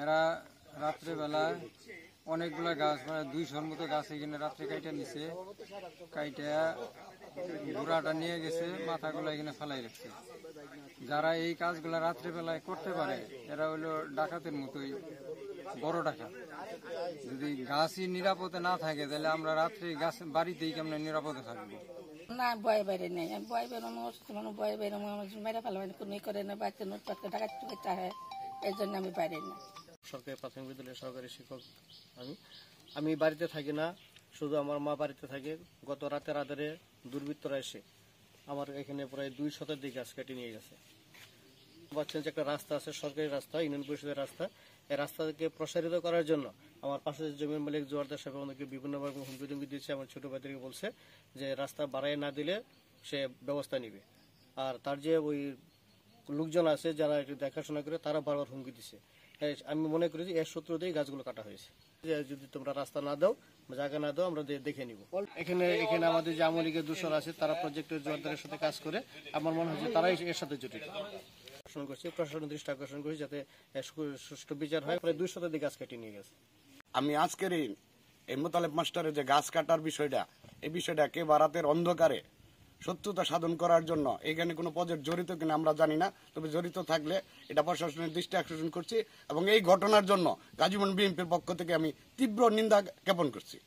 এরা রাত্রেবেলা অনেকগুলা গাছ মানে 200-র মতো গাছ এখানে রাত্রে কাইটা নিছে, কাইটা ঘোড়াটা নিয়ে গেছে, মাথাগুলো এখানে ফেলাই রাখছে। যারা এই কাজগুলা রাত্রেবেলায় করতে পারে এরা হলো ডাকাতের মতোই বড় ডাকাত। যদি গাছই নিরাপদে না থাকে তাহলে আমরা রাত্রে গাছ বাড়িতেই কেমন নিরাপদে থাকবো? না, ভয় বাইরে নেই। আমি ভয় বেরোনো অসুস্থ মানুষ, ভয় বেরোনো মেরে ফেলা কোনো করে না, বাচ্চা নোটপাটকে ডাকাত টুকাতে হয়, এই জন্য আমি বাইরে না। সরকারি প্রাথমিক বিদ্যালয়ের সহকারী শিক্ষক আমি বাড়িতে থাকি না, শুধু আমার মা বাড়িতে থাকে। গত রাতের আধারে দুর্বৃত্তরা এসে আমার এখানে প্রায় 2 শতাধিক গাছ কেটে নিয়ে গেছে। পাচ্ছেন যে একটা রাস্তা আছে, সরকারি রাস্তা, ইউনিয়ন পরিষদের রাস্তা, এই রাস্তাকে প্রসারিত করার জন্য আমার পাশে জমির মালিক জোয়ারদার সাহেব আমাদেরকে বিভিন্নভাবে হুমকি টুমকি দিচ্ছে। আমার ছোট ভাইদেরকে বলছে যে রাস্তা বাড়াই না দিলে সে ব্যবস্থা নিবে। আর তার যে ওই লোকজন আছে যারা একটু দেখাশোনা করে, তারা বারবার হুমকি দিচ্ছে। আমি মনে করি যে এর সূত্রতেই গাছগুলো কাটা হয়েছে। যে যদি তোমরা রাস্তা না দাও, জায়গা না দাও, আমরা দেখে নিব। এখানে আমাদের যে আওয়ামী লীগের দূষর আছে, তারা প্রজেক্টের জোয়ারদারের সাথে কাজ করে। আমার মনে হয় যে তারাই এর সাথে জড়িত। প্রশাসনের দৃষ্টি আকর্ষণ করছি যাতে সুষ্ঠু বিচার হয়। প্রায় 2 শতাধিক গাছ কেটে নিয়ে গেছে। আমি আজকের এই মোতালেব মাস্টারের যে গাছ কাটার বিষয়টা, এই বিষয়টাকে রাতের অন্ধকারে সত্যতা সাধন করার জন্য এখানে কোনো প্রজেক্ট জড়িত কিনা আমরা জানি না, তবে জড়িত থাকলে এটা প্রশাসনের দৃষ্টি আকর্ষণ করছি এবং এই ঘটনার জন্য গাজীপুর বিএনপির পক্ষ থেকে আমি তীব্র নিন্দা জ্ঞাপন করছি।